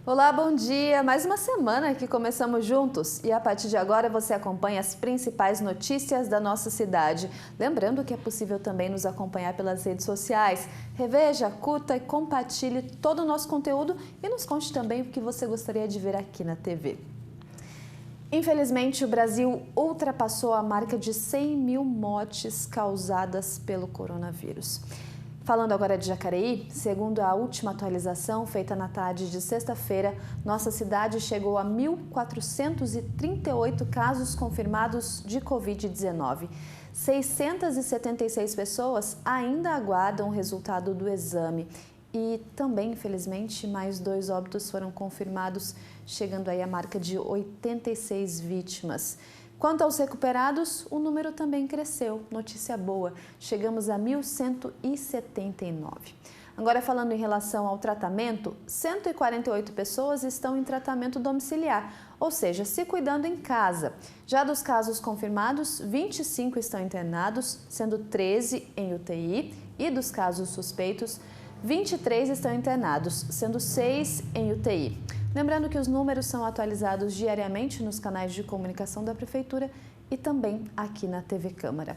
Olá, bom dia! Mais uma semana que começamos juntos e a partir de agora você acompanha as principais notícias da nossa cidade. Lembrando que é possível também nos acompanhar pelas redes sociais. Reveja, curta e compartilhe todo o nosso conteúdo e nos conte também o que você gostaria de ver aqui na TV. Infelizmente, o Brasil ultrapassou a marca de 100 mil mortes causadas pelo coronavírus. Falando agora de Jacareí, segundo a última atualização feita na tarde de sexta-feira, nossa cidade chegou a 1.438 casos confirmados de Covid-19. 676 pessoas ainda aguardam o resultado do exame. E também, infelizmente, mais 2 óbitos foram confirmados, chegando aí à marca de 86 vítimas. Quanto aos recuperados, o número também cresceu. Notícia boa, chegamos a 1.179. Agora, falando em relação ao tratamento, 148 pessoas estão em tratamento domiciliar, ou seja, se cuidando em casa. Já dos casos confirmados, 25 estão internados, sendo 13 em UTI, e dos casos suspeitos, 23 estão internados, sendo 6 em UTI. Lembrando que os números são atualizados diariamente nos canais de comunicação da Prefeitura e também aqui na TV Câmara.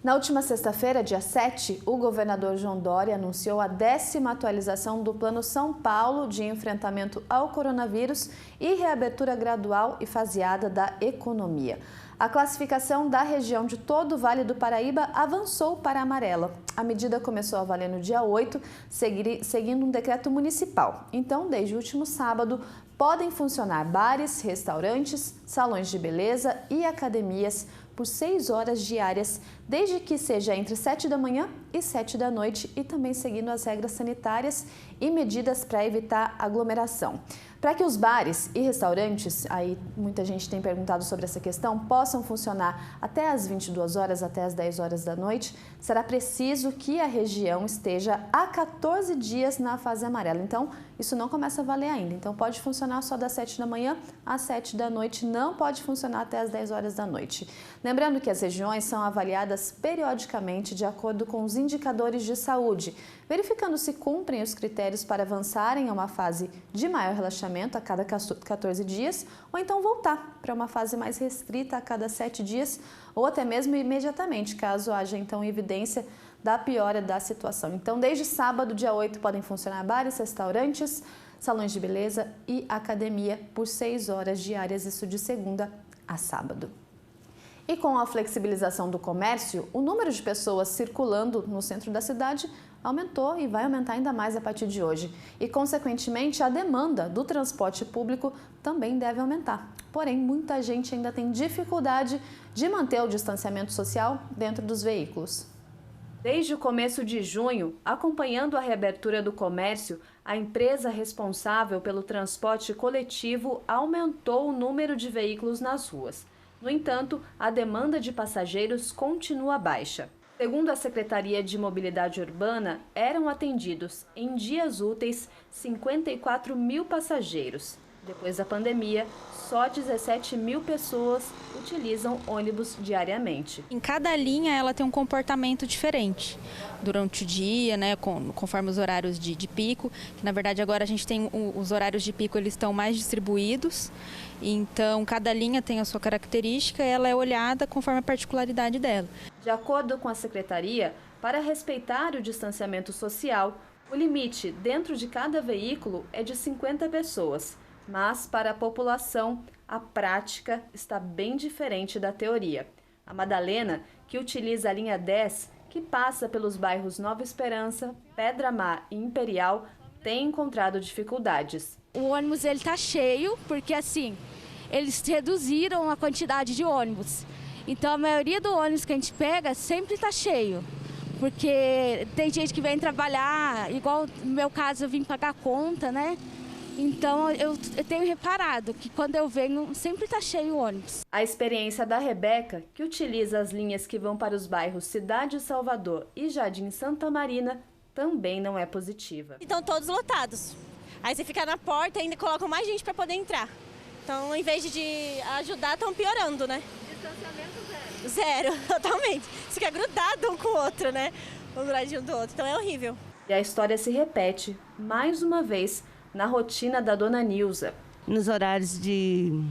Na última sexta-feira, dia 7, o governador João Dória anunciou a 10ª atualização do Plano São Paulo de enfrentamento ao coronavírus e reabertura gradual e faseada da economia. A classificação da região de todo o Vale do Paraíba avançou para a amarela. A medida começou a valer no dia 8, seguindo um decreto municipal. Então, desde o último sábado, podem funcionar bares, restaurantes, salões de beleza e academias por 6 horas diárias, desde que seja entre 7 da manhã e 7 da noite e também seguindo as regras sanitárias e medidas para evitar aglomeração. Para que os bares e restaurantes, aí muita gente tem perguntado sobre essa questão, possam funcionar até às 22 horas, até às 10 horas da noite, será preciso que a região esteja há 14 dias na fase amarela. Então, isso não começa a valer ainda. Então, pode funcionar só das 7 da manhã às 7 da noite, não pode funcionar até às 10 horas da noite. Lembrando que as regiões são avaliadas periodicamente de acordo com os indicadores de saúde, verificando se cumprem os critérios para avançarem a uma fase de maior relaxamento a cada 14 dias, ou então voltar para uma fase mais restrita a cada 7 dias, ou até mesmo imediatamente, caso haja então evidência da piora da situação. Então, desde sábado, dia 8, podem funcionar bares, restaurantes, salões de beleza e academia por 6 horas diárias, isso de segunda a sábado. E com a flexibilização do comércio, o número de pessoas circulando no centro da cidade aumentou e vai aumentar ainda mais a partir de hoje. E, consequentemente, a demanda do transporte público também deve aumentar. Porém, muita gente ainda tem dificuldade de manter o distanciamento social dentro dos veículos. Desde o começo de junho, acompanhando a reabertura do comércio, a empresa responsável pelo transporte coletivo aumentou o número de veículos nas ruas. No entanto, a demanda de passageiros continua baixa. Segundo a Secretaria de Mobilidade Urbana, eram atendidos, em dias úteis, 54 mil passageiros. Depois da pandemia, só 17 mil pessoas utilizam ônibus diariamente. Em cada linha ela tem um comportamento diferente durante o dia, né, conforme os horários de pico. Que, na verdade, agora a gente tem os horários de pico, eles estão mais distribuídos. Então, cada linha tem a sua característica e ela é olhada conforme a particularidade dela. De acordo com a Secretaria, para respeitar o distanciamento social, o limite dentro de cada veículo é de 50 pessoas. Mas, para a população, a prática está bem diferente da teoria. A Madalena, que utiliza a linha 10, que passa pelos bairros Nova Esperança, Pedra Mar e Imperial, tem encontrado dificuldades. O ônibus está cheio, porque assim, eles reduziram a quantidade de ônibus. Então, a maioria do ônibus que a gente pega sempre está cheio. Porque tem gente que vem trabalhar, igual no meu caso eu vim pagar conta, né? Então, eu tenho reparado que quando eu venho, sempre está cheio o ônibus. A experiência da Rebeca, que utiliza as linhas que vão para os bairros Cidade Salvador e Jardim Santa Marina, também não é positiva. Estão todos lotados. Aí você fica na porta e ainda colocam mais gente para poder entrar. Então, em vez de ajudar, estão piorando, né? Distanciamento zero. Zero, totalmente. Você fica grudado um com o outro, né? Um do lado do outro. Então, é horrível. E a história se repete, mais uma vez, na rotina da dona Nilza. Nos horários de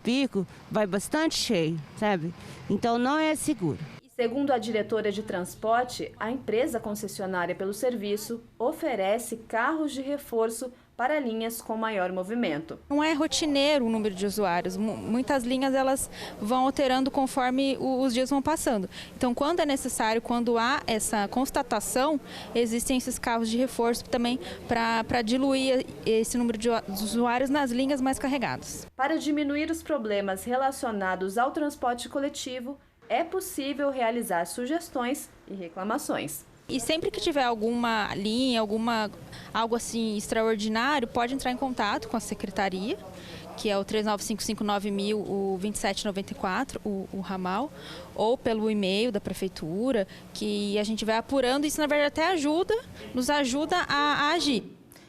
pico, vai bastante cheio, sabe? Então não é seguro. Segundo a diretora de transporte, a empresa concessionária pelo serviço oferece carros de reforço para linhas com maior movimento. Não é rotineiro o número de usuários, muitas linhas elas vão alterando conforme os dias vão passando. Então, quando é necessário, quando há essa constatação, existem esses carros de reforço também para diluir esse número de usuários nas linhas mais carregadas. Para diminuir os problemas relacionados ao transporte coletivo, é possível realizar sugestões e reclamações. E sempre que tiver alguma linha, algo assim extraordinário, pode entrar em contato com a secretaria, que é o 39559000, o 2794, o ramal, ou pelo e-mail da prefeitura, que a gente vai apurando. Isso, na verdade, até nos ajuda a agir.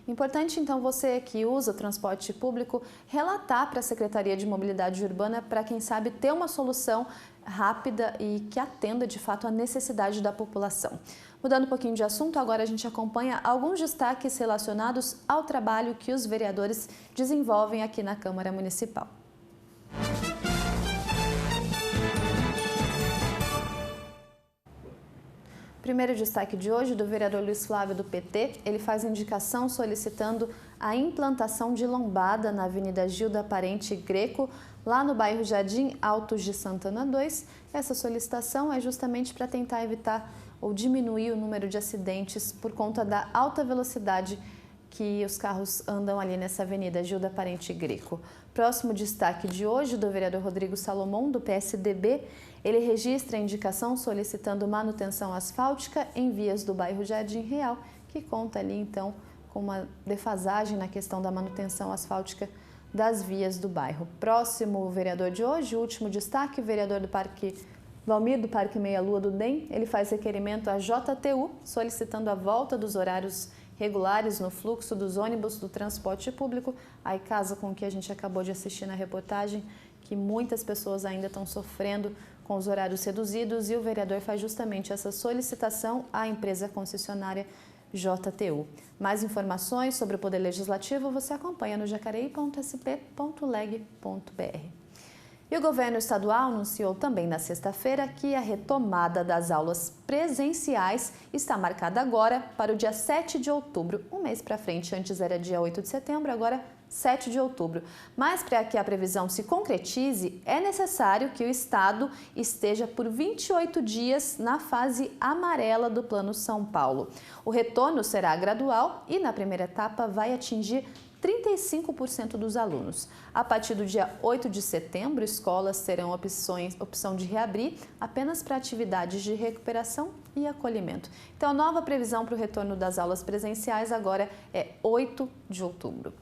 Importante, então, você que usa o transporte público, relatar para a Secretaria de Mobilidade Urbana para, quem sabe, ter uma solução rápida e que atenda, de fato, a necessidade da população. Mudando um pouquinho de assunto, agora a gente acompanha alguns destaques relacionados ao trabalho que os vereadores desenvolvem aqui na Câmara Municipal. Primeiro destaque de hoje do vereador Luiz Flávio do PT, ele faz indicação solicitando a implantação de lombada na Avenida Gilda Parente Greco, lá no bairro Jardim Altos de Santana 2. Essa solicitação é justamente para tentar evitar ou diminuir o número de acidentes por conta da alta velocidade que os carros andam ali nessa Avenida Gilda Parente Greco. Próximo destaque de hoje do vereador Rodrigo Salomão, do PSDB, ele registra a indicação solicitando manutenção asfáltica em vias do bairro Jardim Real, que conta ali então com uma defasagem na questão da manutenção asfáltica das vias do bairro. Próximo vereador de hoje, último destaque, o vereador do Parque Valmir, do Parque Meia Lua do DEM, ele faz requerimento à JTU solicitando a volta dos horários regulares no fluxo dos ônibus do transporte público. Aí casa com o que a gente acabou de assistir na reportagem, que muitas pessoas ainda estão sofrendo com os horários reduzidos, e o vereador faz justamente essa solicitação à empresa concessionária JTU. Mais informações sobre o Poder Legislativo você acompanha no jacareí.sp.leg.br. E o governo estadual anunciou também na sexta-feira que a retomada das aulas presenciais está marcada agora para o dia 7 de outubro, um mês para frente. Antes era dia 8 de setembro, agora 7 de outubro. Mas para que a previsão se concretize, é necessário que o estado esteja por 28 dias na fase amarela do Plano São Paulo. O retorno será gradual e, na primeira etapa, vai atingir 35% dos alunos. A partir do dia 8 de setembro, escolas terão opção de reabrir apenas para atividades de recuperação e acolhimento. Então, a nova previsão para o retorno das aulas presenciais agora é 8 de outubro.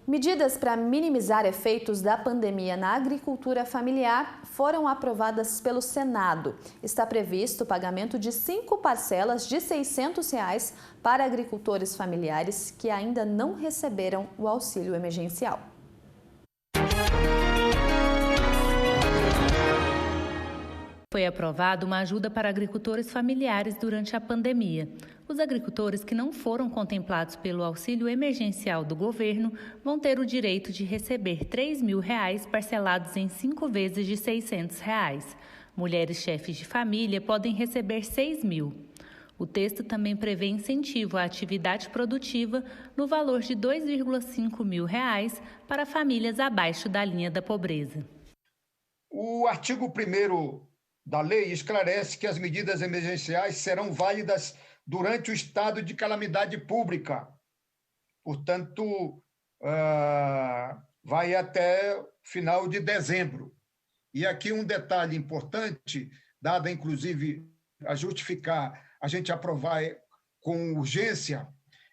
Medidas para minimizar efeitos da pandemia na agricultura familiar foram aprovadas pelo Senado. Está previsto o pagamento de 5 parcelas de R$ 600 para agricultores familiares que ainda não receberam o auxílio emergencial. Foi aprovada uma ajuda para agricultores familiares durante a pandemia. Os agricultores que não foram contemplados pelo auxílio emergencial do governo vão ter o direito de receber R$ 3.000 parcelados em 5 vezes de R$ 600. Mulheres chefes de família podem receber R$ 6.000. O texto também prevê incentivo à atividade produtiva no valor de R$ 2,5 mil para famílias abaixo da linha da pobreza. O artigo 1º da lei esclarece que as medidas emergenciais serão válidas durante o estado de calamidade pública. Portanto, vai até final de dezembro. E aqui um detalhe importante, dada inclusive a justificar a gente aprovar com urgência,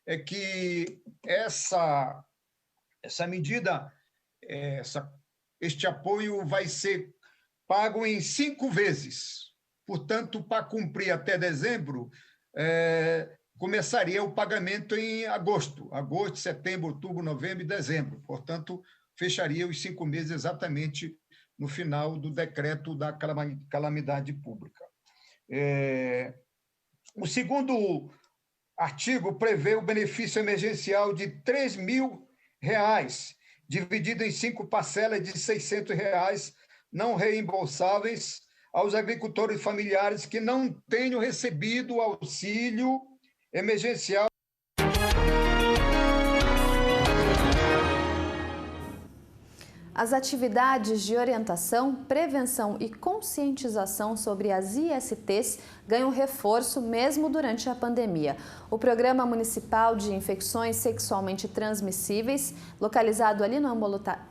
é que essa medida, este apoio vai ser pago em 5 vezes. Portanto, para cumprir até dezembro, começaria o pagamento em agosto, setembro, outubro, novembro e dezembro. Portanto, fecharia os 5 meses exatamente no final do decreto da calamidade pública. O segundo artigo prevê o benefício emergencial de R$ 3.000, dividido em 5 parcelas de R$ 600, não reembolsáveis, aos agricultores familiares que não tenham recebido o auxílio emergencial. As atividades de orientação, prevenção e conscientização sobre as ISTs ganham reforço mesmo durante a pandemia. O Programa Municipal de Infecções Sexualmente Transmissíveis, localizado ali no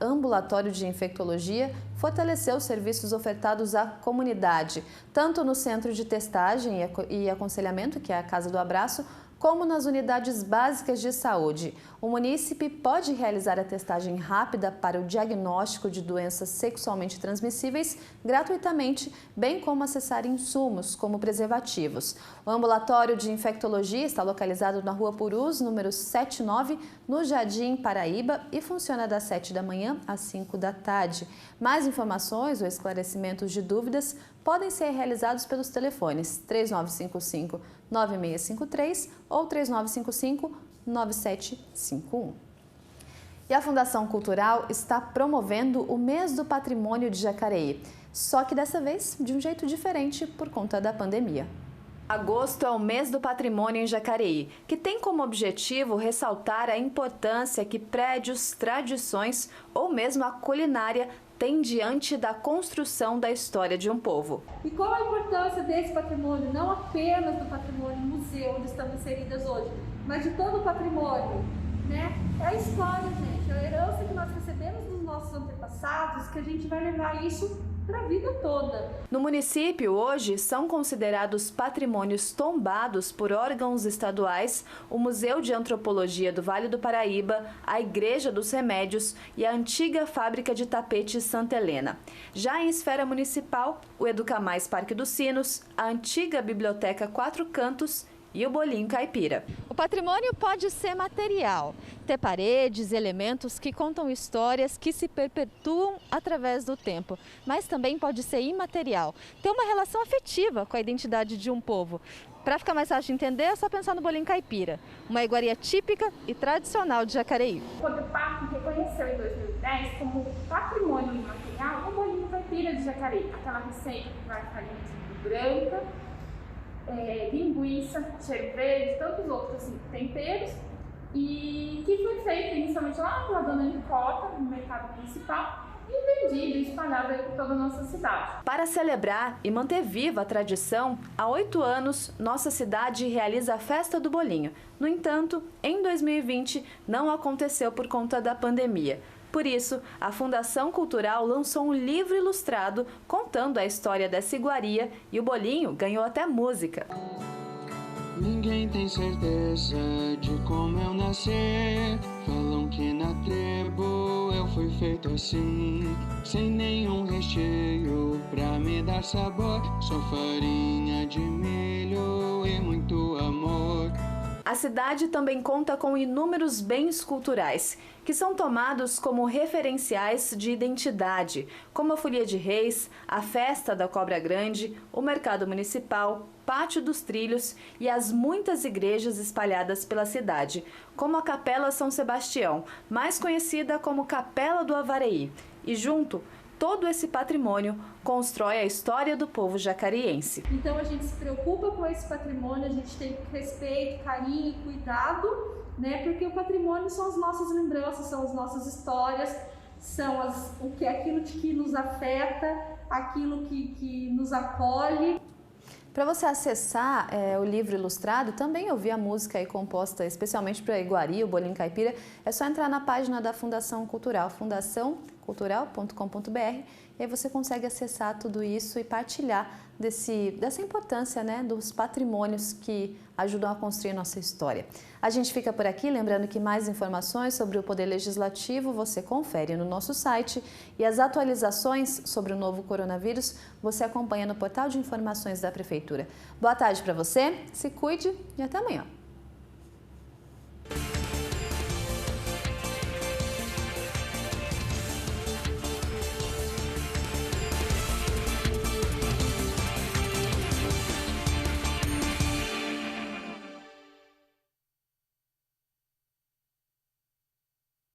Ambulatório de Infectologia, fortaleceu os serviços ofertados à comunidade, tanto no Centro de Testagem e Aconselhamento, que é a Casa do Abraço, como nas unidades básicas de saúde. O munícipe pode realizar a testagem rápida para o diagnóstico de doenças sexualmente transmissíveis gratuitamente, bem como acessar insumos, como preservativos. O ambulatório de infectologia está localizado na Rua Purus, número 79, no Jardim Paraíba, e funciona das 7 da manhã às 5 da tarde. Mais informações ou esclarecimentos de dúvidas podem ser realizados pelos telefones 3955-9653 ou 3955-9751. E a Fundação Cultural está promovendo o Mês do Patrimônio de Jacareí, só que dessa vez de um jeito diferente por conta da pandemia. Agosto é o Mês do Patrimônio em Jacareí, que tem como objetivo ressaltar a importância que prédios, tradições ou mesmo a culinária tem diante da construção da história de um povo. E qual a importância desse patrimônio, não apenas do patrimônio museu onde estamos inseridas hoje, mas de todo o patrimônio, né? É a história, gente, é a herança que nós recebemos dos nossos antepassados, que a gente vai levar isso para a vida toda. No município, hoje, são considerados patrimônios tombados por órgãos estaduais o Museu de Antropologia do Vale do Paraíba, a Igreja dos Remédios e a antiga fábrica de tapetes Santa Helena. Já em esfera municipal, o Educamais Parque dos Sinos, a antiga Biblioteca Quatro Cantos e o Bolinho Caipira. O patrimônio pode ser material, ter paredes, elementos que contam histórias que se perpetuam através do tempo, mas também pode ser imaterial, ter uma relação afetiva com a identidade de um povo. Para ficar mais fácil de entender, é só pensar no Bolinho Caipira, uma iguaria típica e tradicional de Jacareí. O CODEPAC reconheceu em 2010 como patrimônio imaterial o Bolinho Caipira de Jacareí, aquela receita que vai farinha de branca, linguiça, cheiro verde, tantos outros assim, temperos, e que foi feito inicialmente lá pela dona Nicota, no mercado municipal, e vendido e espalhado por toda a nossa cidade. Para celebrar e manter viva a tradição, há 8 anos, nossa cidade realiza a Festa do Bolinho. No entanto, em 2020, não aconteceu por conta da pandemia. Por isso, a Fundação Cultural lançou um livro ilustrado contando a história dessa iguaria e o bolinho ganhou até música. Ninguém tem certeza de como eu nasci. Falam que na tribo eu fui feito assim, sem nenhum recheio pra me dar sabor. Só farinha de milho e muito amor. A cidade também conta com inúmeros bens culturais, que são tomados como referenciais de identidade, como a Folia de Reis, a Festa da Cobra Grande, o Mercado Municipal, Pátio dos Trilhos e as muitas igrejas espalhadas pela cidade, como a Capela São Sebastião, mais conhecida como Capela do Avareí, e junto, todo esse patrimônio constrói a história do povo jacariense. Então a gente se preocupa com esse patrimônio, a gente tem respeito, carinho, cuidado, né? Porque o patrimônio são as nossas lembranças, são as nossas histórias, são aquilo que nos afeta, aquilo que nos acolhe. Para você acessar o livro ilustrado, também ouvir a música aí composta especialmente para a iguaria, o Bolinho Caipira, é só entrar na página da Fundação Cultural, fundaçãocultural.com.br, e aí você consegue acessar tudo isso e partilhar dessa importância, né, dos patrimônios que ajudam a construir nossa história. A gente fica por aqui, lembrando que mais informações sobre o Poder Legislativo você confere no nosso site e as atualizações sobre o novo coronavírus você acompanha no portal de informações da Prefeitura. Boa tarde para você, se cuide e até amanhã.